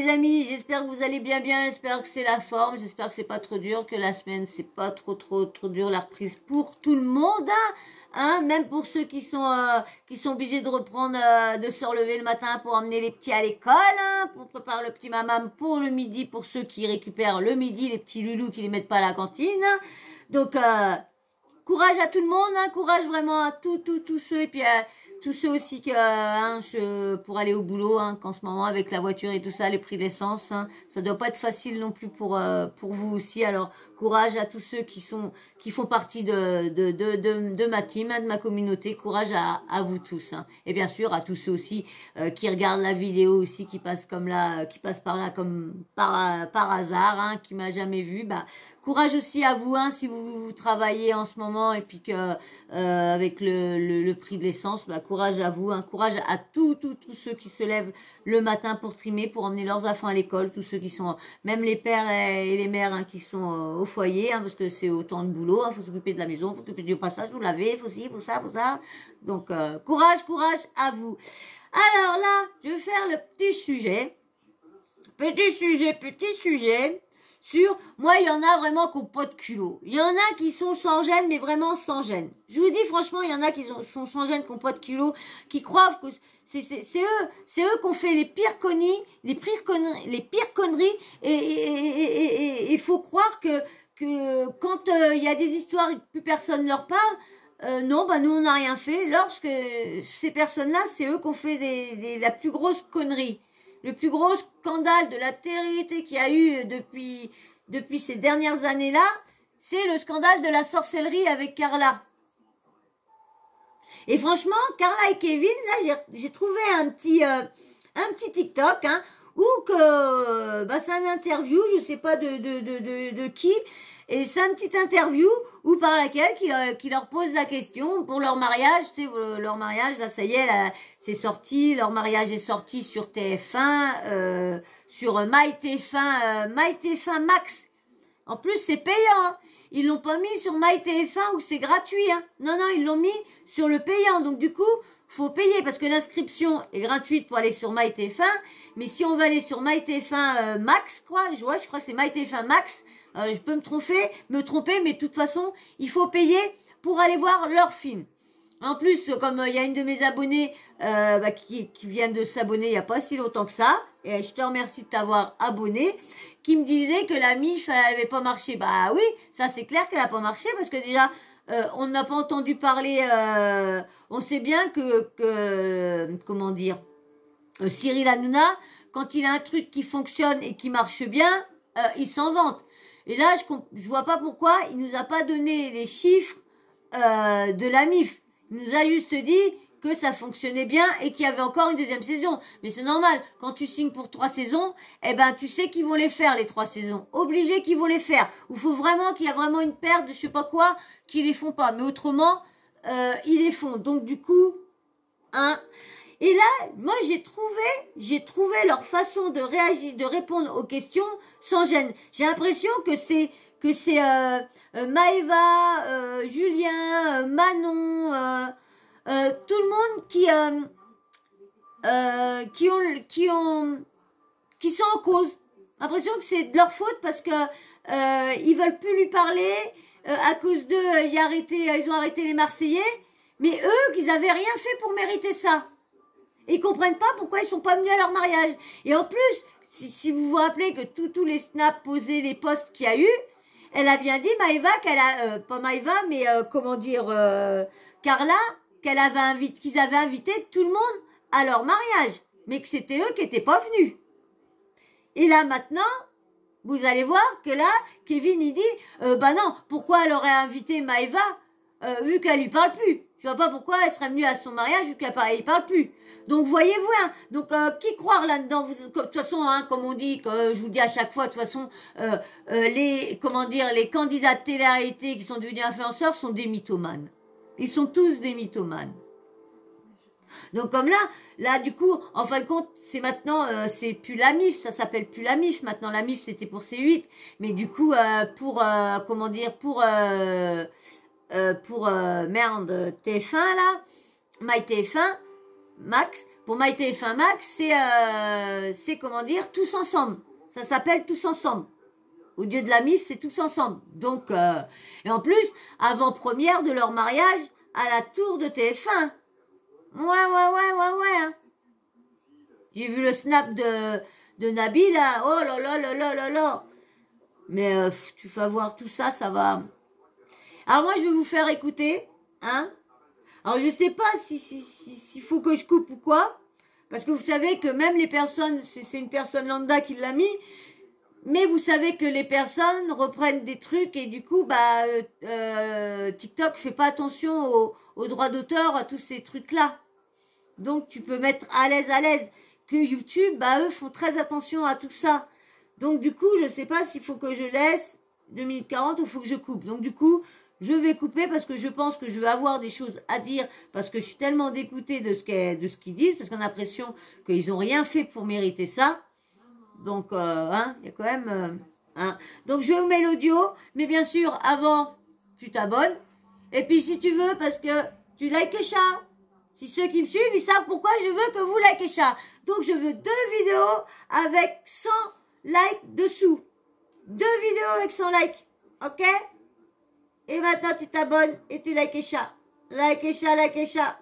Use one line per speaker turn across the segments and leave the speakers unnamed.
les amis, j'espère que vous allez bien, j'espère que c'est la forme, j'espère que c'est pas trop dur, que la semaine c'est pas trop dur la reprise pour tout le monde, hein, même pour ceux qui sont obligés de reprendre, de se relever le matin pour emmener les petits à l'école, hein, pour préparer le petit mamam pour le midi, pour ceux qui récupèrent le midi, les petits loulous qui les mettent pas à la cantine. Donc courage à tout le monde, hein, courage vraiment à tous ceux, et puis tous ceux aussi que, pour aller au boulot, hein, qu'en ce moment avec la voiture et tout ça, les prix de l'essence, hein, ça doit pas être facile non plus pour vous aussi. Alors courage à tous ceux qui font partie de ma team, hein, de ma communauté. Courage à vous tous, hein. Et bien sûr à tous ceux aussi qui regardent la vidéo aussi, qui passent par là comme par hasard, hein, qui m'a jamais vu. Bah courage aussi à vous, hein, si vous travaillez en ce moment et puis que avec le prix de l'essence, bah courage à vous, hein, courage à tous ceux qui se lèvent le matin pour trimer, pour emmener leurs enfants à l'école, tous ceux qui sont, même les pères et les mères, hein, qui sont au foyer, hein, parce que c'est autant de boulot, hein, faut s'occuper de la maison, faut s'occuper du passage, vous laver, faut ci, faut ça. Donc courage à vous. Alors là, je vais faire le petit sujet sur, moi, il y en a vraiment qui n'ont pas de culot. Il y en a qui sont sans gêne, mais vraiment sans gêne. Je vous dis franchement, il y en a qui sont sans gêne, qui n'ont pas de culot, qui croient que c'est eux qui ont fait les pires conneries, et il faut croire que quand il y a des histoires et que plus personne ne leur parle, non, bah nous on n'a rien fait. Lorsque ces personnes-là, c'est eux qui ont fait la plus grosse connerie. Le plus gros scandale de la télé-réalité qu'il y a eu depuis ces dernières années-là, c'est le scandale de la sorcellerie avec Carla. Et franchement, Carla et Kevin, là, j'ai trouvé un petit TikTok, hein, où que, bah, c'est une interview, je sais pas de qui, et c'est une petite interview où par laquelle qui leur pose la question pour leur mariage, tu sais, leur mariage, là, ça y est, là, c'est sorti, leur mariage est sorti sur TF1, sur MyTF1 Max. En plus, c'est payant, hein. Ils l'ont pas mis sur MyTF1 où c'est gratuit, hein. Non, ils l'ont mis sur le payant. Donc, du coup, faut payer parce que l'inscription est gratuite pour aller sur MyTF1. Mais si on va aller sur MyTF1 Max, je crois que c'est MyTF1 Max. Je peux me tromper, mais de toute façon, il faut payer pour aller voir leur film. En plus, comme il y a une de mes abonnées qui vient de s'abonner il n'y a pas si longtemps que ça, et je te remercie de t'avoir abonné, qui me disait que la MIF, elle n'avait pas marché. Bah oui, ça c'est clair qu'elle n'a pas marché, parce que déjà, on n'a pas entendu parler, on sait bien que comment dire, Cyril Hanouna, quand il a un truc qui fonctionne et qui marche bien, il s'en vante. Et là, je vois pas pourquoi il nous a pas donné les chiffres de la MIF. Il nous a juste dit que ça fonctionnait bien et qu'il y avait encore une deuxième saison. Mais c'est normal, quand tu signes pour 3 saisons, eh ben tu sais qu'ils vont les faire, les 3 saisons. Obligé qu'ils vont les faire. Ou faut vraiment qu'il y a vraiment une perte de je sais pas quoi, qu'ils les font pas. Mais autrement, ils les font. Donc du coup, hein. Et là, moi, j'ai trouvé leur façon de réagir, de répondre aux questions sans gêne. J'ai l'impression que c'est Maëva, Julien, Manon, tout le monde qui sont en cause. L'impression que c'est de leur faute parce que ils veulent plus lui parler à cause d'eux. Ils ont arrêté les Marseillais, mais eux, qu'ils avaient rien fait pour mériter ça. Et ils comprennent pas pourquoi ils sont pas venus à leur mariage. Et en plus, si vous vous rappelez que tous les snaps posés, les posts qu'il y a eu, elle a bien dit, Maëva, pas Maëva, mais Carla, qu'ils avaient invité tout le monde à leur mariage. Mais que c'était eux qui étaient pas venus. Et là, maintenant, vous allez voir que là, Kevin, il dit, bah non, pourquoi elle aurait invité Maëva, vu qu'elle lui parle plus. Je vois pas pourquoi elle serait venue à son mariage vu qu'elle parle plus. Donc voyez-vous, hein. Donc qui croire là-dedans? De toute façon, hein, comme on dit, je vous dis à chaque fois, de toute façon, les candidats de télé-réalité qui sont devenus influenceurs sont des mythomanes. Ils sont tous des mythomanes. Donc comme là du coup, en fin de compte, c'est maintenant, c'est plus la MIF, ça s'appelle plus la MIF. Maintenant la MIF c'était pour C8, mais du coup pour TF1 là, MyTF1 Max, Pour MyTF1 Max, c'est comment dire, tous ensemble. Ça s'appelle tous ensemble. Au lieu de la MIF, c'est tous ensemble. Donc, et en plus, avant-première de leur mariage à la tour de TF1. Ouais. Hein. J'ai vu le snap de Nabil, là. Oh là. Mais tu vas voir tout ça, ça va. Alors moi, je vais vous faire écouter, hein. Alors je sais pas s'il faut que je coupe ou quoi, parce que vous savez que même les personnes, c'est une personne lambda qui l'a mis, mais vous savez que les personnes reprennent des trucs et du coup, TikTok fait pas attention aux droits d'auteur, à tous ces trucs-là. Donc tu peux mettre à l'aise. Que YouTube, eux font très attention à tout ça. Donc du coup, je sais pas s'il faut que je laisse 2 minutes 40 ou il faut que je coupe. Donc du coup, je vais couper parce que je pense que je vais avoir des choses à dire parce que je suis tellement dégoûtée de ce qu'ils disent parce qu'on a l'impression qu'ils ont rien fait pour mériter ça. Donc, il y a quand même... Donc, je vous mets l'audio, mais bien sûr, avant, tu t'abonnes. Et puis, si tu veux, parce que tu likes ça. Si ceux qui me suivent, ils savent pourquoi je veux que vous likez ça. Donc, je veux 2 vidéos avec 100 likes dessous. 2 vidéos avec 100 likes. Ok? Et maintenant, tu t'abonnes et tu likes ça. Likez ça.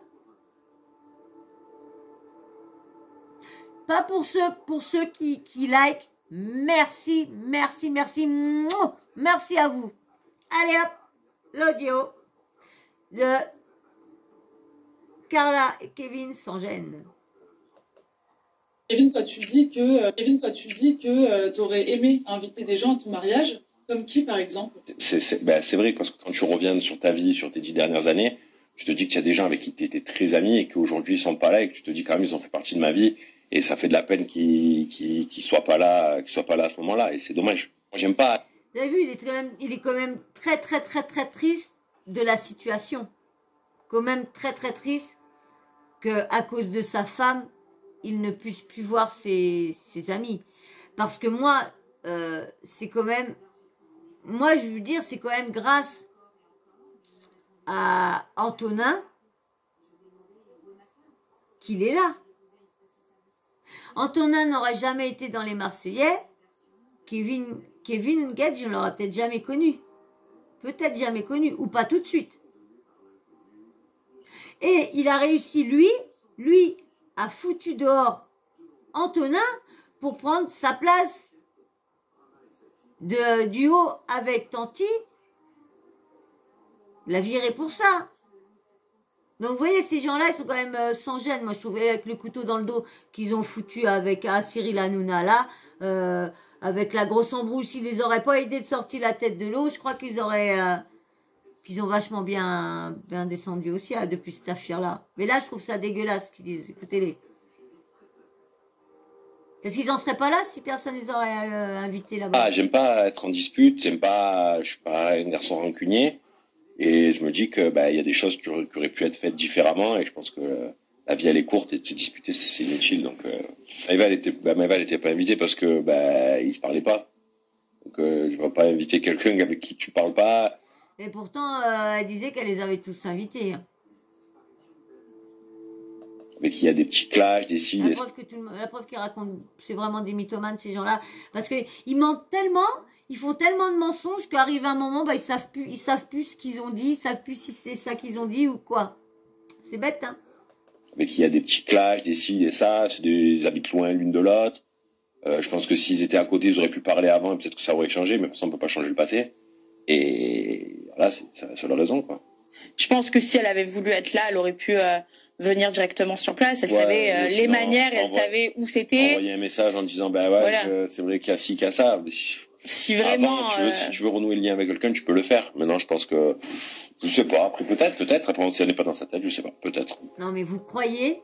Pas pour ceux qui like. Merci. Mouah. Merci à vous. Allez hop, l'audio de Carla et Kevin sans gêne.
Kevin, quand tu dis que tu aurais aimé inviter des gens à ton mariage, comme qui par exemple?
C'est vrai, parce que quand tu reviens sur ta vie, sur tes 10 dernières années, tu te dis qu'il y a des gens avec qui tu étais très ami et qu'aujourd'hui ils sont pas là et que tu te dis quand même ils ont fait partie de ma vie et ça fait de la peine qu'ils soient pas là, à ce moment-là et c'est dommage. Moi j'aime pas.
Vous avez vu, il est quand même très triste de la situation. Quand même très triste que à cause de sa femme, il ne puisse plus voir ses amis. Parce que moi, c'est quand même... Moi, je veux dire, c'est quand même grâce à Antonin qu'il est là. Antonin n'aurait jamais été dans les Marseillais. Kevin Gage, on l'aurait peut-être jamais connu. Peut-être jamais connu, ou pas tout de suite. Et il a réussi, lui a foutu dehors Antonin pour prendre sa place de duo avec Tanti. La virer pour ça. Donc vous voyez, ces gens-là, ils sont quand même sans gêne. Moi, je trouvais avec le couteau dans le dos qu'ils ont foutu avec Cyril Hanouna là, avec la grosse embrouille, s'ils les auraient pas aidé de sortir la tête de l'eau, je crois qu'ils auraient... qu'ils ont vachement bien descendu aussi depuis cette affaire-là. Mais là, je trouve ça dégueulasse ce qu'ils disent. Écoutez-les. Est-ce qu'ils en seraient pas là si personne les aurait invités là-bas?
J'aime pas être en dispute, je suis pas un garçon rancunier. Et je me dis que il y a des choses qui auraient pu être faites différemment et je pense que la vie elle est courte et de se disputer c'est inutile. Donc Maëva elle était pas invitée parce que ils se parlaient pas. Donc je vais pas inviter quelqu'un avec qui tu parles pas.
Et pourtant elle disait qu'elle les avait tous invités. Hein.
Mais qu'il y a des petits clashs, des signes.
La preuve qu'ils racontent, c'est vraiment des mythomanes ces gens-là, parce que ils mentent tellement. Ils font tellement de mensonges qu'arrive un moment, ils savent plus ce qu'ils ont dit, ils savent plus si c'est ça qu'ils ont dit ou quoi. C'est bête, hein.
Mais qu'il y a des petits clashs, des ci, des ça, ils habitent loin l'une de l'autre. Je pense que s'ils étaient à côté, ils auraient pu parler avant et peut-être que ça aurait changé, mais pour ça on peut pas changer le passé. Et voilà, c'est la seule raison, quoi.
Je pense que si elle avait voulu être là, elle aurait pu venir directement sur place. Elle savait les manières, elle savait où c'était.
Envoyer un message en disant voilà. C'est vrai qu'il y a ci, qu'il y a ça.
Si vraiment,
si tu veux renouer le lien avec quelqu'un, tu peux le faire. Maintenant, je pense que, je sais pas. Après, peut-être. Après, si elle n'est pas dans sa tête, je sais pas. Peut-être.
Non, mais vous croyez,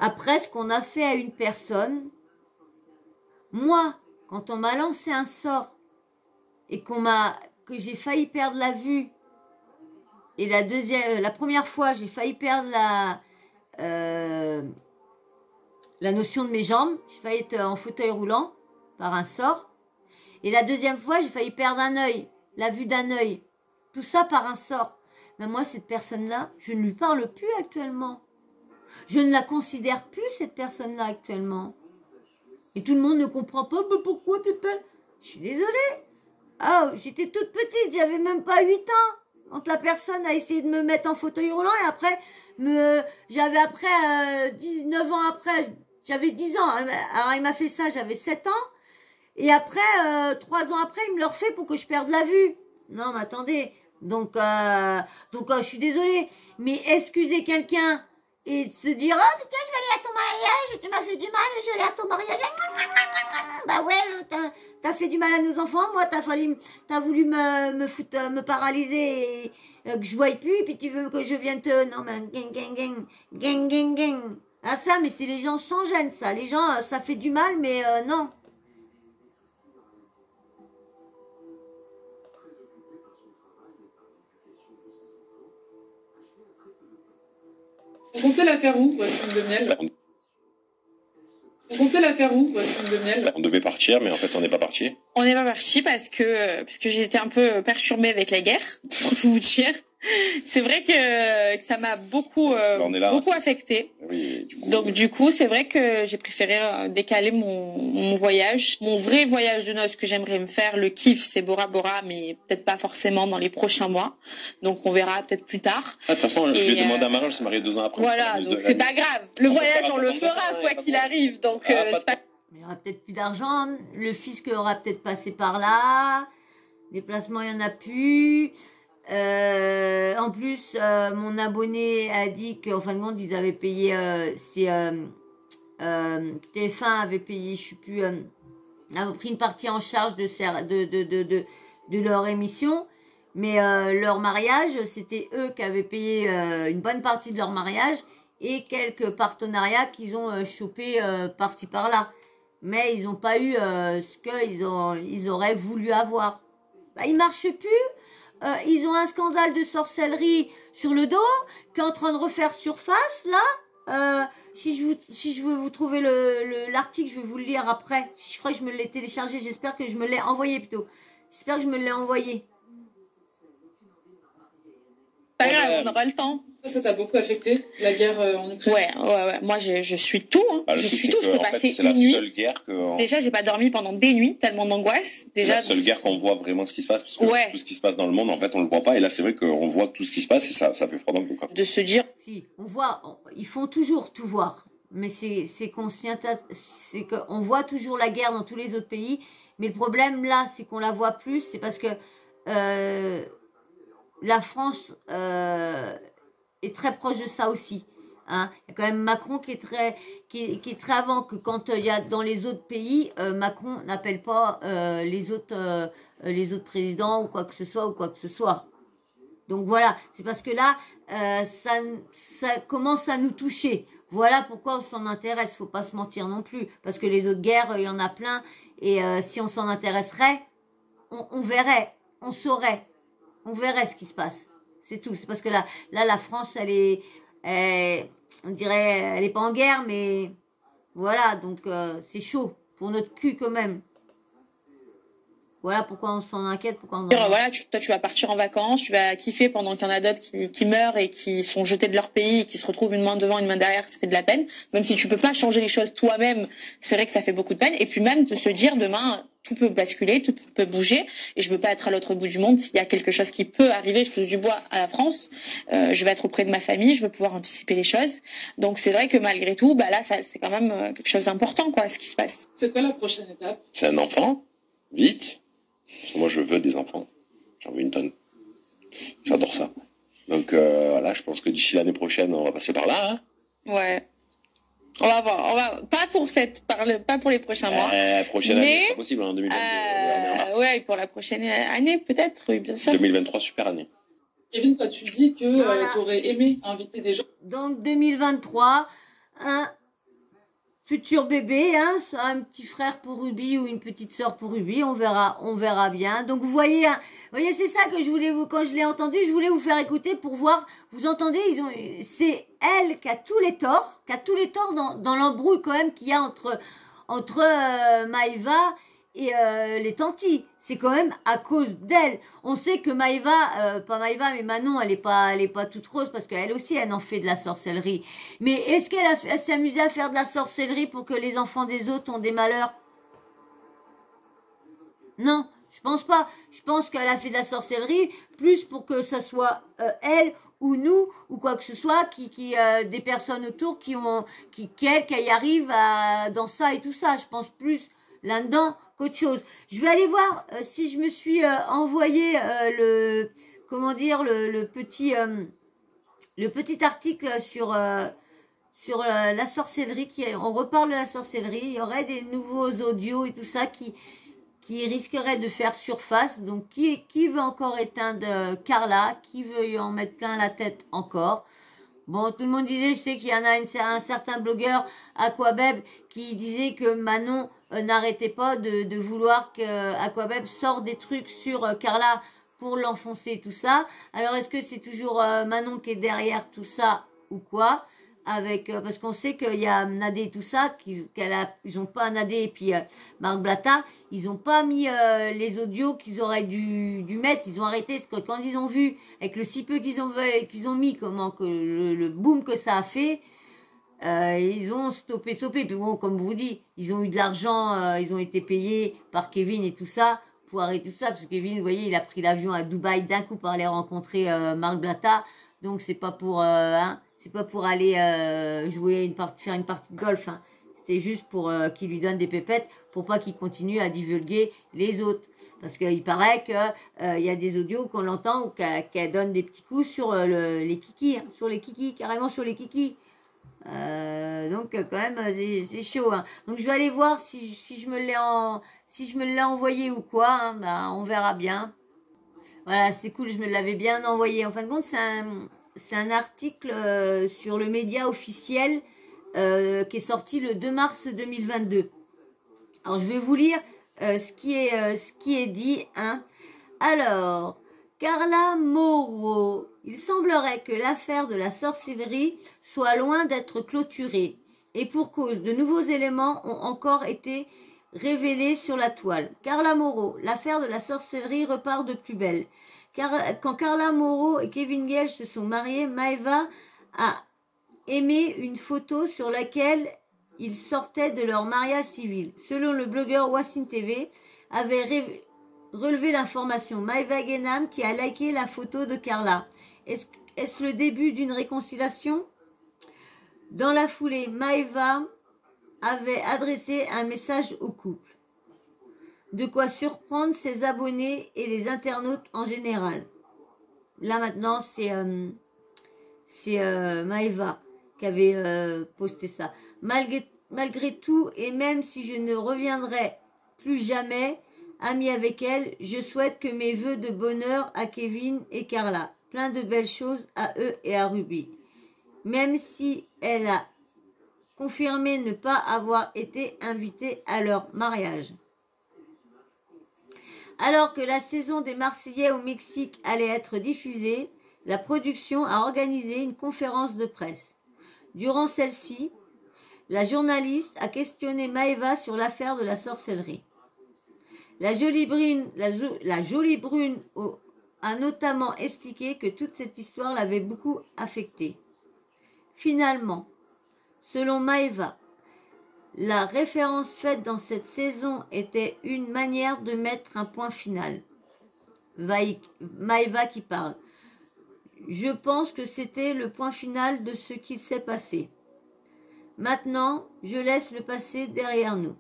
après ce qu'on a fait à une personne, moi, quand on m'a lancé un sort et que j'ai failli perdre la vue, et la première fois, j'ai failli perdre la notion de mes jambes, j'ai failli être en fauteuil roulant par un sort. Et la deuxième fois, j'ai failli perdre un œil, la vue d'un œil. Tout ça par un sort. Mais moi, cette personne-là, je ne lui parle plus actuellement. Je ne la considère plus, cette personne-là, actuellement. Et tout le monde ne comprend pas, mais pourquoi, Pépé? Je suis désolée. Ah, j'étais toute petite, j'avais même pas 8 ans. Quand la personne a essayé de me mettre en fauteuil roulant et après, j'avais après, 19 ans après, j'avais 10 ans. Alors il m'a fait ça, j'avais 7 ans. Et après, 3 ans après, il me le refait pour que je perde la vue. Non, mais attendez. Donc, je suis désolée. Mais excuser quelqu'un et de se dire, oh, mais tiens, je vais aller à ton mariage, tu m'as fait du mal, je vais aller à ton mariage. Bah ouais, t'as fait du mal à nos enfants, moi, t'as voulu me paralyser et que je voie plus, et puis tu veux que je vienne te... Non, mais gang. Ah ça, mais c'est les gens sans gêne, ça. Les gens, ça fait du mal, mais non.
On comptait la faire où, votre lune de miel? On comptait la faire où, votre lune de miel?
On devait partir, mais en fait, on n'est pas parti.
On n'est pas parti parce que j'ai été un peu perturbée avec la guerre, pour tout vous dire. C'est vrai que ça m'a beaucoup affecté.
Oui,
Donc du coup, c'est vrai que j'ai préféré décaler mon voyage, mon vrai voyage de noces que j'aimerais me faire. Le kiff, c'est Bora Bora, mais peut-être pas forcément dans les prochains mois. Donc on verra peut-être plus tard.
De toute façon, je lui ai demandé à Marin, je suis marié 2 ans après.
Voilà, donc c'est pas grave. Le voyage, on le fera quoi qu'il arrive. Donc c'est pas...
Il y aura peut-être plus d'argent, le fisc aura peut-être passé par là, les placements, il n'y en a plus. En plus, mon abonné a dit qu'en fin de compte, ils avaient payé, TF1 avait payé, je sais plus, avait pris une partie en charge de leur émission, mais leur mariage, c'était eux qui avaient payé une bonne partie de leur mariage et quelques partenariats qu'ils ont chopé par-ci par-là. Mais ils n'ont pas eu ce qu'ils auraient voulu avoir. Bah, ils marchent plus. Ils ont un scandale de sorcellerie sur le dos qui est en train de refaire surface là. Si je veux vous trouver l'article, je vais vous le lire après. Je crois que je me l'ai téléchargé. J'espère que je me l'ai envoyé plutôt. J'espère que je me l'ai envoyé.
Pas grave, on aura le temps.
Ça t'a beaucoup affecté, la guerre en Ukraine?
Ouais. Moi, je suis tout. Hein.
Ah,
je suis tout. Je peux passer une nuit.
C'est la seule guerre que...
Déjà, j'ai pas dormi pendant des nuits, tellement d'angoisse.
C'est la seule guerre qu'on voit vraiment ce qui se passe, parce que tout ce qui se passe dans le monde, en fait, on le voit pas. Et là, c'est vrai qu'on voit tout ce qui se passe et ça fait froid dans le dos.
De se dire...
Si, on voit, ils font toujours tout voir. Mais c'est qu'on voit toujours la guerre dans tous les autres pays. Mais le problème, là, c'est qu'on la voit plus. C'est parce que la France... est très proche de ça aussi. Hein. Il y a quand même Macron qui est très avant, que quand il y a dans les autres pays, Macron n'appelle pas les autres présidents ou quoi que ce soit. Donc voilà, c'est parce que là, ça commence à nous toucher. Voilà pourquoi on s'en intéresse. Faut pas se mentir non plus, parce que les autres guerres, il y en a plein. Et si on s'en intéresserait, on verrait, on saurait, on verrait ce qui se passe. C'est tout. C'est parce que là, la France, on dirait, elle est pas en guerre, mais voilà, donc c'est chaud pour notre cul quand même. Voilà pourquoi on s'en inquiète.
Voilà, toi, tu vas partir en vacances, tu vas kiffer pendant qu'il y en a d'autres qui meurent et qui sont jetés de leur pays et qui se retrouvent une main devant, une main derrière, ça fait de la peine. Même si tu peux pas changer les choses toi-même, c'est vrai que ça fait beaucoup de peine. Et puis même de se dire demain, tout peut basculer, tout peut bouger. Et je veux pas être à l'autre bout du monde. S'il y a quelque chose qui peut arriver, je touche du bois à la France. Je vais être auprès de ma famille, je veux pouvoir anticiper les choses. Donc c'est vrai que malgré tout, bah là, c'est quand même quelque chose d'important, quoi, ce qui se passe.
C'est quoi la prochaine étape?
C'est un enfant, vite. Moi, je veux des enfants. J'en veux une tonne. J'adore ça. Donc voilà, je pense que d'ici l'année prochaine, on va passer par là. Hein.
Ouais. On va voir. Pas pour les prochains mois.
Prochaine année, c'est pas possible, en 2022.
Ouais, pour la prochaine année, peut-être, oui, bien sûr.
2023, super année.
Kevin, quand tu dis que tu aurais aimé inviter des gens.
Donc 2023, un futur bébé, hein, soit un petit frère pour Ruby ou une petite sœur pour Ruby, on verra bien. Donc vous voyez, c'est ça que je voulais quand je l'ai entendu, je voulais vous faire écouter pour voir, vous entendez, c'est elle qui a tous les torts, dans l'embrouille quand même qu'il y a entre Maëva et les tantis. C'est quand même à cause d'elle. On sait que Maëva, pas Maëva, mais Manon, elle est pas toute rose parce qu'elle aussi, elle en fait de la sorcellerie. Mais est-ce qu'elle s'est amusée à faire de la sorcellerie pour que les enfants des autres ont des malheurs? Non, je pense pas. Je pense qu'elle a fait de la sorcellerie plus pour que ça soit elle ou nous ou quoi que ce soit des personnes autour qui y arrivent dans ça et tout ça. Je pense plus là-dedans qu'autre chose. Je vais aller voir si je me suis envoyé le petit article sur la sorcellerie. On reparle de la sorcellerie. Il y aurait des nouveaux audios et tout ça qui risquerait de faire surface. Donc, qui veut encore éteindre Carla? Qui veut y en mettre plein la tête encore? Bon, tout le monde disait, je sais qu'il y en a un certain blogueur, Aquabeb, qui disait que Manon n'arrêtait pas de vouloir que Aquabeb sorte des trucs sur Carla pour l'enfoncer, tout ça. Alors, est-ce que c'est toujours Manon qui est derrière tout ça ou quoi? Parce qu'on sait qu'il y a Nadé et tout ça, ils ont pas Nadé et puis Marc Blatta, ils ont pas mis les audios qu'ils auraient dû mettre, ils ont arrêté, parce que quand ils ont vu, avec le si peu qu'ils ont mis, comment que le boom que ça a fait, ils ont stoppé. Puis bon, comme vous dites, ils ont eu de l'argent, ils ont été payés par Kevin et tout ça, pour arrêter tout ça, parce que Kevin, vous voyez, il a pris l'avion à Dubaï d'un coup pour aller rencontrer Marc Blatta, donc c'est pas pour... c'est pas pour aller faire une partie de golf. Hein. C'était juste pour qu'il lui donne des pépettes pour pas qu'il continue à divulguer les autres. Parce qu'il paraît que il y a des audios qu'on l'entend ou qu'elle donne des petits coups sur les kikis, hein, sur les kikis, carrément sur les kikis. Donc quand même c'est chaud. Hein. Donc je vais aller voir si je me l'ai envoyé ou quoi. Hein, bah, on verra bien. Voilà, c'est cool, je me l'avais bien envoyé. En fin de compte, c'est un article sur le média officiel qui est sorti le 2 mars 2022. Alors, je vais vous lire ce qui est dit. Hein. Alors, Carla Moreau, il semblerait que l'affaire de la sorcellerie soit loin d'être clôturée. Et pour cause, de nouveaux éléments ont encore été révélés sur la toile. Carla Moreau, l'affaire de la sorcellerie repart de plus belle. Quand Carla Moreau et Kevin Gale se sont mariés, Maëva a aimé une photo sur laquelle ils sortaient de leur mariage civil. Selon le blogueur Wassim TV, avait relevé l'information. Maëva Guénam qui a liké la photo de Carla. Est-ce le début d'une réconciliation? Dans la foulée, Maëva avait adressé un message au couple. De quoi surprendre ses abonnés et les internautes en général. Là maintenant, c'est Maëva qui avait posté ça. Malgré tout, et même si je ne reviendrai plus jamais amie avec elle, je souhaite que mes vœux de bonheur à Kevin et Carla. Plein de belles choses à eux et à Ruby. Même si elle a confirmé ne pas avoir été invitée à leur mariage. Alors que la saison des Marseillais au Mexique allait être diffusée, la production a organisé une conférence de presse. Durant celle-ci, la journaliste a questionné Maëva sur l'affaire de la sorcellerie. La jolie brune a notamment expliqué que toute cette histoire l'avait beaucoup affectée. Finalement, selon Maëva, la référence faite dans cette saison était une manière de mettre un point final. Maëva qui parle. Je pense que c'était le point final de ce qui s'est passé. Maintenant, je laisse le passé derrière nous.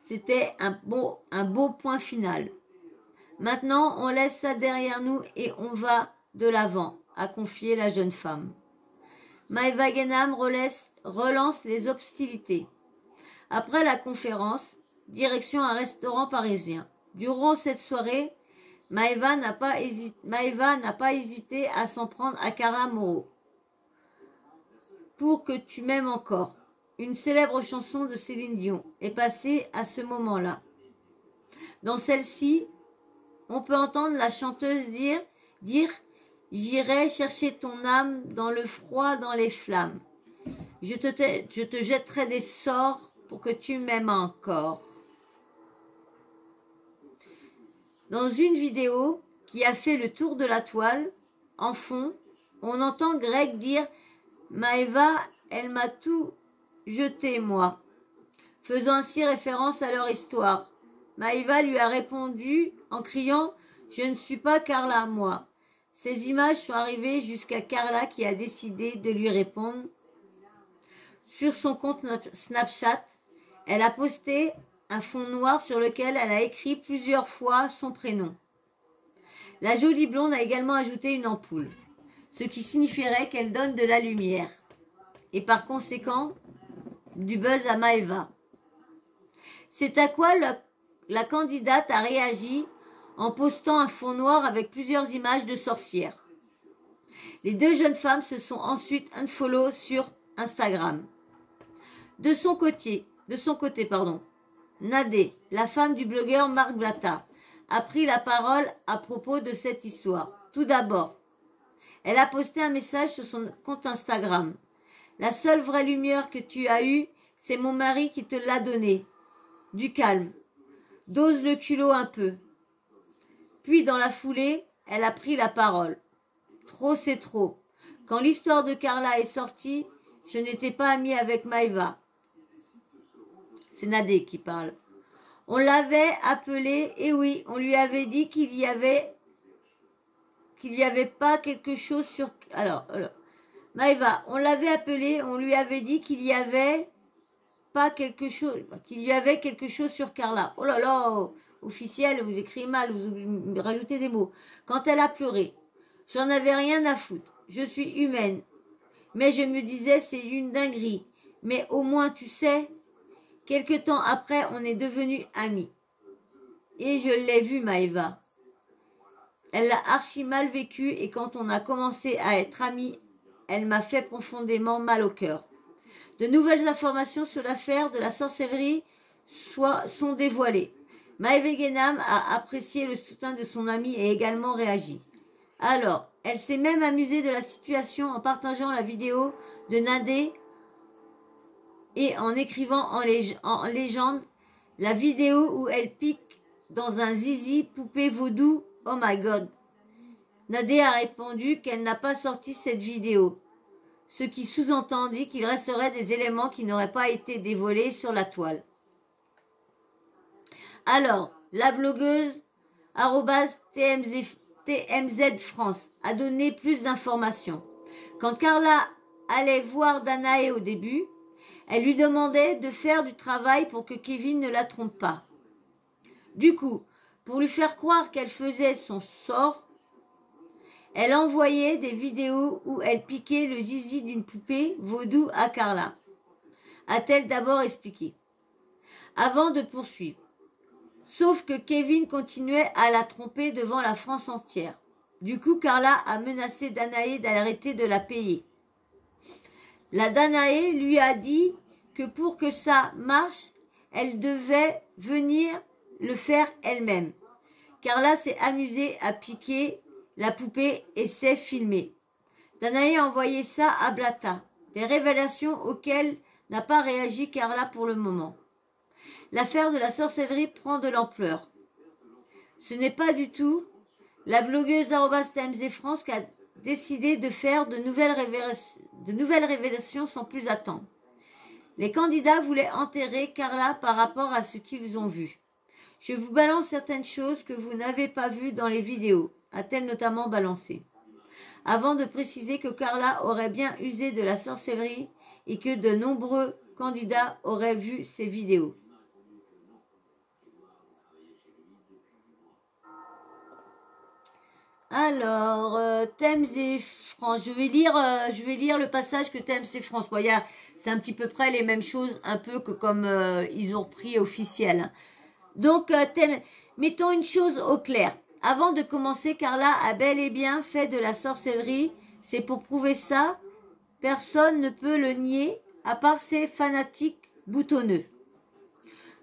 C'était un beau point final. Maintenant, on laisse ça derrière nous et on va de l'avant, a confié la jeune femme. Maëva Guénam relance les hostilités. Après la conférence, direction un restaurant parisien. Durant cette soirée, Maëva n'a pas hésité à s'en prendre à Carla Moreau. Pour que tu m'aimes encore. Une célèbre chanson de Céline Dion est passée à ce moment-là. Dans celle-ci, on peut entendre la chanteuse dire « J'irai chercher ton âme dans le froid, dans les flammes. Je te jetterai des sorts pour que tu m'aimes encore. » Dans une vidéo qui a fait le tour de la toile, en fond, on entend Greg dire « Maëva, elle m'a tout jeté, moi », faisant ainsi référence à leur histoire. Maëva lui a répondu en criant « Je ne suis pas Carla, moi ». Ces images sont arrivées jusqu'à Carla qui a décidé de lui répondre. Sur son compte Snapchat, elle a posté un fond noir sur lequel elle a écrit plusieurs fois son prénom. La jolie blonde a également ajouté une ampoule, ce qui signifierait qu'elle donne de la lumière, et par conséquent, du buzz à Maëva. C'est à quoi la candidate a réagi en postant un fond noir avec plusieurs images de sorcières. Les deux jeunes femmes se sont ensuite unfollow sur Instagram. De son côté, Nadé, la femme du blogueur Marc Blatta, a pris la parole à propos de cette histoire. Tout d'abord, elle a posté un message sur son compte Instagram. La seule vraie lumière que tu as eue, c'est mon mari qui te l'a donnée. Du calme. Dose le culot un peu. Puis, dans la foulée, elle a pris la parole. Trop, c'est trop. Quand l'histoire de Carla est sortie, je n'étais pas amie avec Maëva. C'est Nadé qui parle. On l'avait appelée, et oui, on lui avait dit qu'il y avait pas quelque chose sur... Alors, Maëva, on l'avait appelée, on lui avait dit qu'il y avait quelque chose sur Carla. Oh là là, officiel, vous écrivez mal, vous rajoutez des mots. Quand elle a pleuré, j'en avais rien à foutre. Je suis humaine. Mais je me disais, c'est une dinguerie. Mais au moins, tu sais, quelque temps après, on est devenus amis. Et je l'ai vue, Maëva. Elle l'a archi mal vécu et quand on a commencé à être amis, elle m'a fait profondément mal au cœur. De nouvelles informations sur l'affaire de la sorcellerie sont dévoilées. Maëva Guénam a apprécié le soutien de son amie et également réagi. Alors, elle s'est même amusée de la situation en partageant la vidéo de Nadé et en écrivant en légende la vidéo où elle pique dans un zizi poupée vaudou. Oh my god. Nadé a répondu qu'elle n'a pas sorti cette vidéo, ce qui sous-entendit qu'il resterait des éléments qui n'auraient pas été dévoilés sur la toile. Alors, la blogueuse @TMZ France a donné plus d'informations. Quand Carla allait voir Danae au début, elle lui demandait de faire du travail pour que Kevin ne la trompe pas. Du coup, pour lui faire croire qu'elle faisait son sort, elle envoyait des vidéos où elle piquait le zizi d'une poupée vaudou à Carla, a-t-elle d'abord expliqué, avant de poursuivre. Sauf que Kevin continuait à la tromper devant la France entière. Du coup, Carla a menacé Danae d'arrêter de la payer. La Danae lui a dit que pour que ça marche, elle devait venir le faire elle-même. Carla s'est amusée à piquer la poupée et s'est filmée. Danae a envoyé ça à Blatta. Des révélations auxquelles n'a pas réagi Carla pour le moment. L'affaire de la sorcellerie prend de l'ampleur. Ce n'est pas du tout la blogueuse @TMZ France qui a décidé de faire de nouvelles révélations sans plus attendre. Les candidats voulaient enterrer Carla par rapport à ce qu'ils ont vu. Je vous balance certaines choses que vous n'avez pas vues dans les vidéos, a-t-elle notamment balancé, avant de préciser que Carla aurait bien usé de la sorcellerie et que de nombreux candidats auraient vu ces vidéos. Alors, TMZ France, je vais lire le passage que TMZ France. Bon, c'est un petit peu près les mêmes choses, un peu que comme ils ont repris officiel. Donc, mettons une chose au clair. Avant de commencer, Carla a bel et bien fait de la sorcellerie. C'est pour prouver ça. Personne ne peut le nier, à part ces fanatiques boutonneux.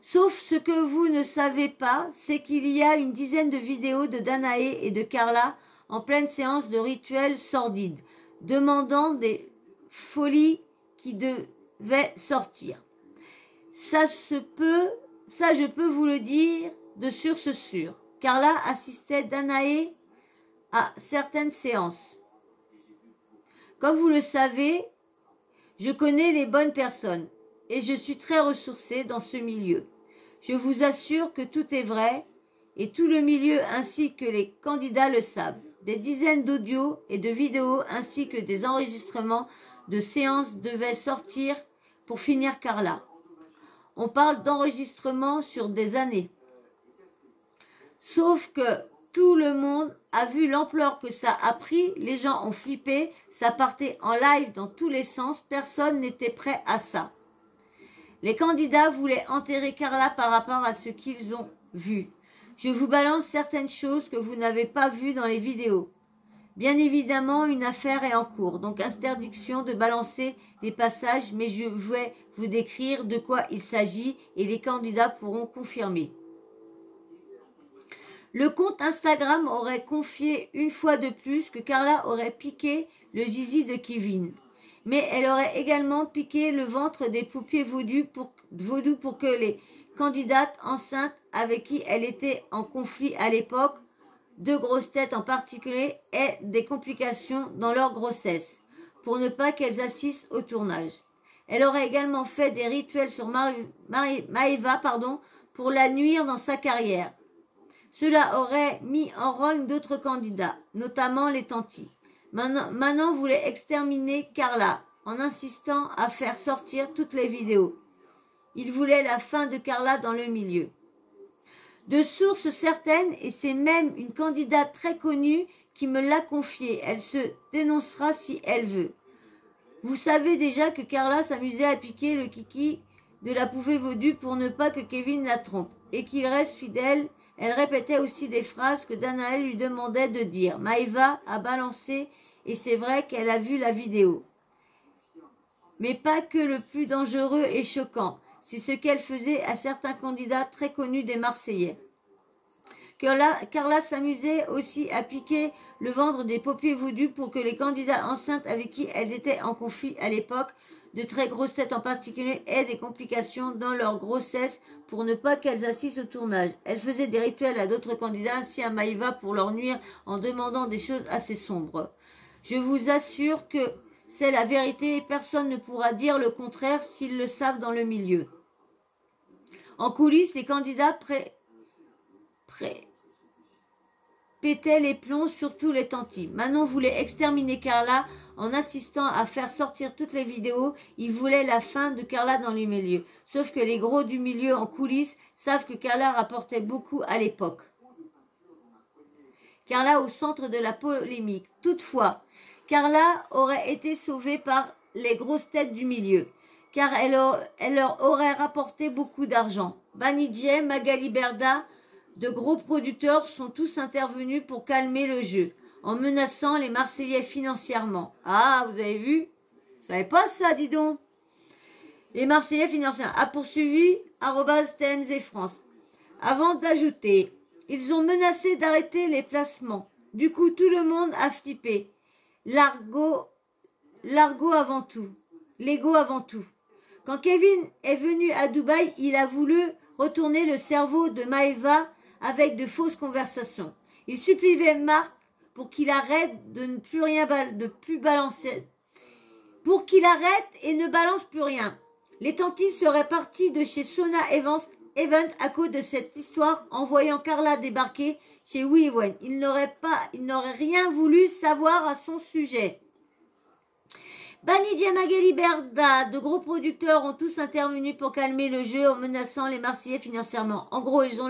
Sauf ce que vous ne savez pas, c'est qu'il y a une dizaine de vidéos de Danae et de Carla en pleine séance de rituels sordides, demandant des folies qui devaient sortir. Ça, je peux vous le dire de sûr ce sûr. Carla assistait Danae à certaines séances. Comme vous le savez, je connais les bonnes personnes et je suis très ressourcée dans ce milieu. Je vous assure que tout est vrai et tout le milieu ainsi que les candidats le savent. Des dizaines d'audios et de vidéos ainsi que des enregistrements de séances devaient sortir pour finir Carla. On parle d'enregistrements sur des années. Sauf que tout le monde a vu l'ampleur que ça a pris, les gens ont flippé, ça partait en live dans tous les sens, personne n'était prêt à ça. Les candidats voulaient enterrer Carla par rapport à ce qu'ils ont vu. Je vous balance certaines choses que vous n'avez pas vues dans les vidéos. Bien évidemment, une affaire est en cours, donc interdiction de balancer les passages, mais je vais vous décrire de quoi il s'agit et les candidats pourront confirmer. Le compte Instagram aurait confié une fois de plus que Carla aurait piqué le zizi de Kevin. Mais elle aurait également piqué le ventre des poupées vaudou pour que les candidates enceintes avec qui elle était en conflit à l'époque, deux grosses têtes en particulier, aient des complications dans leur grossesse, pour ne pas qu'elles assistent au tournage. Elle aurait également fait des rituels sur Maeva pour la nuire dans sa carrière. Cela aurait mis en rogne d'autres candidats, notamment les tantis. Manon voulait exterminer Carla en insistant à faire sortir toutes les vidéos. Il voulait la fin de Carla dans le milieu. De sources certaines, et c'est même une candidate très connue qui me l'a confié, elle se dénoncera si elle veut. Vous savez déjà que Carla s'amusait à piquer le kiki de la poupée vaudou pour ne pas que Kevin la trompe et qu'il reste fidèle. Elle répétait aussi des phrases que Danae lui demandait de dire. Maeva a balancé et c'est vrai qu'elle a vu la vidéo. Mais pas que le plus dangereux et choquant. C'est ce qu'elle faisait à certains candidats très connus des Marseillais. Carla s'amusait aussi à piquer le ventre des paupiers vaudou pour que les candidats enceintes avec qui elle était en conflit à l'époque, de très grosses têtes en particulier, aient des complications dans leur grossesse pour ne pas qu'elles assistent au tournage. Elle faisait des rituels à d'autres candidats, ainsi à Maeva pour leur nuire en demandant des choses assez sombres. Je vous assure que c'est la vérité et personne ne pourra dire le contraire s'ils le savent dans le milieu. En coulisses, les candidats pétaient les plombs, surtout les tantis. Manon voulait exterminer Carla en insistant à faire sortir toutes les vidéos. Il voulait la fin de Carla dans le milieu. Sauf que les gros du milieu en coulisses savent que Carla rapportait beaucoup à l'époque. Carla au centre de la polémique. Toutefois, Carla aurait été sauvée par les grosses têtes du milieu, car elle leur aurait rapporté beaucoup d'argent. Banijé, Magali Berda, de gros producteurs sont tous intervenus pour calmer le jeu, en menaçant les Marseillais financièrement. Ah, vous avez vu? Vous savez pas ça, dis donc. Les Marseillais financièrement a poursuivi @TMZ France. Avant d'ajouter, ils ont menacé d'arrêter les placements. Du coup, tout le monde a flippé. L'argot avant tout. L'ego avant tout. Quand Kevin est venu à Dubaï, il a voulu retourner le cerveau de Maeva avec de fausses conversations. Il suppliait Marc pour qu'il arrête de ne plus balancer. Pour qu'il arrête et ne balance plus rien. Les tantis seraient partis de chez Sona Event à cause de cette histoire en voyant Carla débarquer chez Weewen. Il n'aurait rien voulu savoir à son sujet. Banijé, Magali Berda, de gros producteurs ont tous intervenu pour calmer le jeu en menaçant les Marseillais financièrement. En gros, ils ont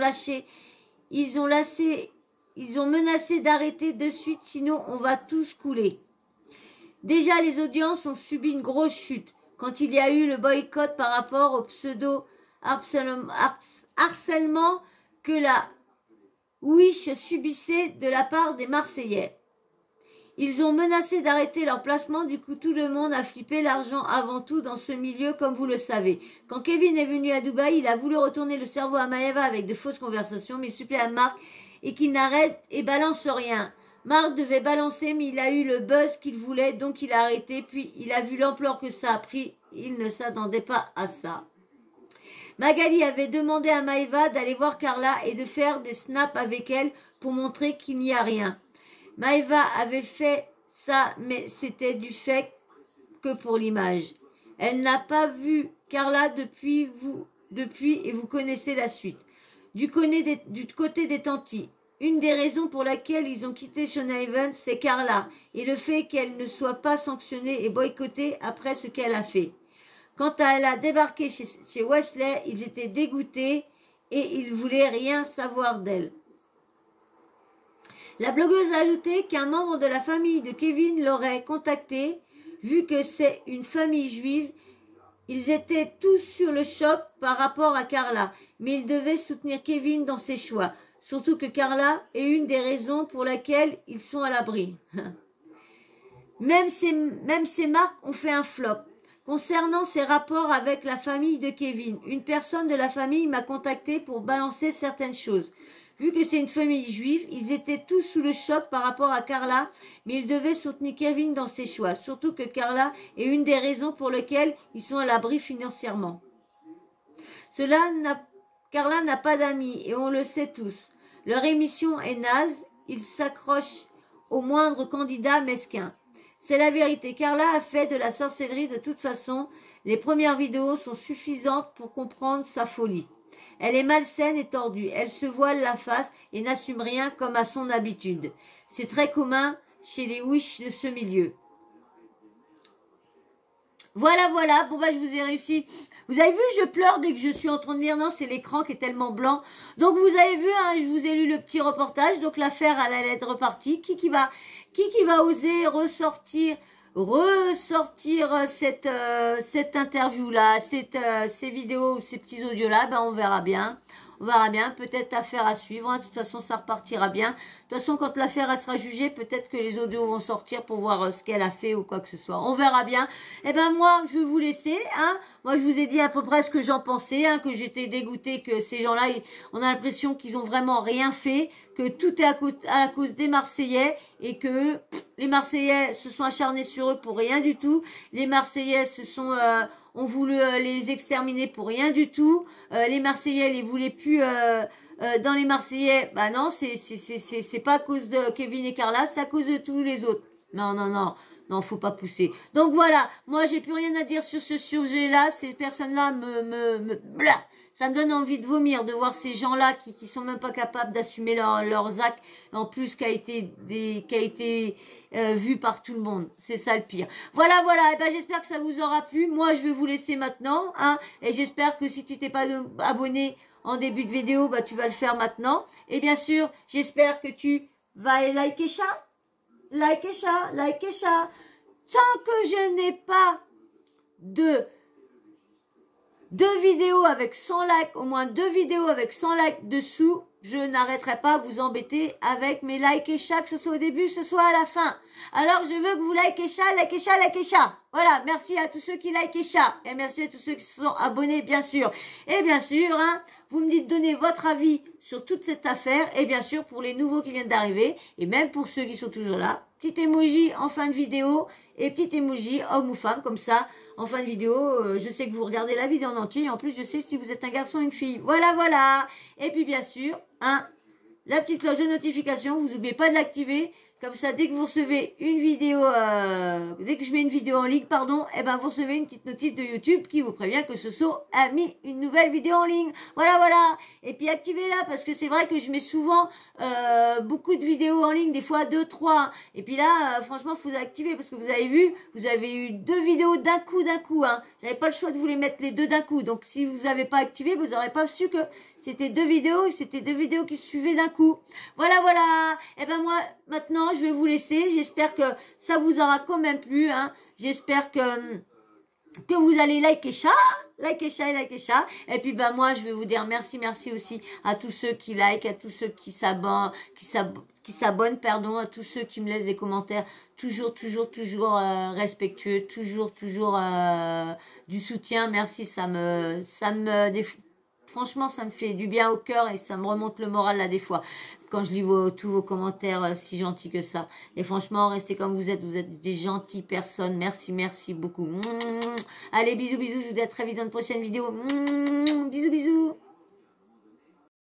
menacé d'arrêter de suite, sinon on va tous couler. Déjà, les audiences ont subi une grosse chute quand il y a eu le boycott par rapport au pseudo-harcèlement que la Wish subissait de la part des Marseillais. Ils ont menacé d'arrêter leur placement, du coup tout le monde a flippé. L'argent avant tout dans ce milieu, comme vous le savez. Quand Kevin est venu à Dubaï, il a voulu retourner le cerveau à Maeva avec de fausses conversations, mais il supplée à Marc et qu'il n'arrête et balance rien. Marc devait balancer, mais il a eu le buzz qu'il voulait, donc il a arrêté, puis il a vu l'ampleur que ça a pris, il ne s'attendait pas à ça. Magali avait demandé à Maëva d'aller voir Carla et de faire des snaps avec elle pour montrer qu'il n'y a rien. Maëva avait fait ça, mais c'était du fait que pour l'image. Elle n'a pas vu Carla depuis et vous connaissez la suite. Du côté des tantis, une des raisons pour laquelle ils ont quitté Shonaven, c'est Carla et le fait qu'elle ne soit pas sanctionnée et boycottée après ce qu'elle a fait. Quand elle a débarqué chez Wesley, ils étaient dégoûtés et ils voulaient rien savoir d'elle. La blogueuse a ajouté qu'un membre de la famille de Kevin l'aurait contacté. Vu que c'est une famille juive, ils étaient tous sur le choc par rapport à Carla, mais ils devaient soutenir Kevin dans ses choix. Surtout que Carla est une des raisons pour laquelle ils sont à l'abri. Même ces marques ont fait un flop. Concernant ses rapports avec la famille de Kevin, une personne de la famille m'a contacté pour balancer certaines choses. Vu que c'est une famille juive, ils étaient tous sous le choc par rapport à Carla, mais ils devaient soutenir Kevin dans ses choix. Surtout que Carla est une des raisons pour lesquelles ils sont à l'abri financièrement. Carla n'a pas d'amis et on le sait tous. Leur émission est naze, ils s'accrochent au moindre candidat mesquin. C'est la vérité. Carla a fait de la sorcellerie de toute façon. Les premières vidéos sont suffisantes pour comprendre sa folie. Elle est malsaine et tordue. Elle se voile la face et n'assume rien comme à son habitude. C'est très commun chez les wish de ce milieu. Voilà. Bon, bah, je vous ai réussi. Vous avez vu, je pleure dès que je suis en train de lire. Non, c'est l'écran qui est tellement blanc. Donc, vous avez vu, hein, je vous ai lu le petit reportage. Donc, l'affaire, elle allait être repartie. Qui va oser ressortir cette interview-là, ces vidéos, ces petits audios-là, ben, on verra bien. Peut-être affaire à suivre. Hein. De toute façon, ça repartira bien. De toute façon, quand l'affaire sera jugée, peut-être que les audios vont sortir pour voir ce qu'elle a fait ou quoi que ce soit. On verra bien. Eh ben moi, je vais vous laisser. Hein. Moi, je vous ai dit à peu près ce que j'en pensais, hein, que j'étais dégoûtée, que ces gens-là, on a l'impression qu'ils ont vraiment rien fait, que tout est à cause des Marseillais et que les Marseillais se sont acharnés sur eux pour rien du tout. Les Marseillais ont voulu les exterminer pour rien du tout. Les Marseillais les voulaient plus dans les Marseillais. Bah non, c'est pas à cause de Kevin et Carla, c'est à cause de tous les autres. Non, faut pas pousser. Donc voilà, moi j'ai plus rien à dire sur ce sujet-là. Ces personnes-là ça me donne envie de vomir de voir ces gens-là qui sont même pas capables d'assumer leurs actes, en plus qui a été vu par tout le monde. C'est ça le pire. Voilà. Et ben j'espère que ça vous aura plu. Moi je vais vous laisser maintenant, hein. Et j'espère que si tu t'es pas abonné en début de vidéo, bah tu vas le faire maintenant. Et bien sûr, j'espère que tu vas liker ça. Likez ça. Tant que je n'ai pas deux vidéos avec 100 likes, au moins 2 vidéos avec 100 likes dessous, je n'arrêterai pas à vous embêter avec mes likez ça, que ce soit au début, que ce soit à la fin. Alors, je veux que vous likez ça. Voilà, merci à tous ceux qui likez ça. Et merci à tous ceux qui se sont abonnés, bien sûr. Et bien sûr, hein, vous me dites donner votre avis sur toute cette affaire. Et bien sûr, pour les nouveaux qui viennent d'arriver, et même pour ceux qui sont toujours là, petit emoji en fin de vidéo et petit emoji homme ou femme, comme ça, en fin de vidéo, je sais que vous regardez la vidéo en entier. Et en plus, je sais si vous êtes un garçon ou une fille. Voilà. Et puis, bien sûr, hein, la petite cloche de notification, vous n'oubliez pas de l'activer. Comme ça, dès que vous recevez une vidéo, dès que je mets une vidéo en ligne, eh ben, vous recevez une petite notif de YouTube qui vous prévient que Soso a mis une nouvelle vidéo en ligne. Voilà. Et puis, activez-la, parce que c'est vrai que je mets souvent, beaucoup de vidéos en ligne, des fois 2, 3. Et puis là, franchement, faut vous activer, parce que vous avez vu, vous avez eu 2 vidéos d'un coup, hein. J'avais pas le choix de vous les mettre les 2 d'un coup. Donc, si vous n'avez pas activé, vous n'aurez pas su que c'était 2 vidéos, et c'était 2 vidéos qui se suivaient d'un coup. Voilà. Et ben, moi, maintenant, je vais vous laisser. J'espère que ça vous aura quand même plu, hein. J'espère que vous allez liker ça. Et puis, ben, moi, je vais vous dire merci aussi à tous ceux qui likent, à tous ceux qui s'abonnent, à tous ceux qui me laissent des commentaires toujours respectueux, toujours du soutien. Merci, ça me franchement, ça me fait du bien au cœur et ça me remonte le moral là des fois. Quand je lis tous vos commentaires si gentils que ça. Et franchement, restez comme vous êtes des gentilles personnes. Merci, merci beaucoup. Allez, bisous, bisous, je vous dis à très vite dans une prochaine vidéo. Bisous, bisous.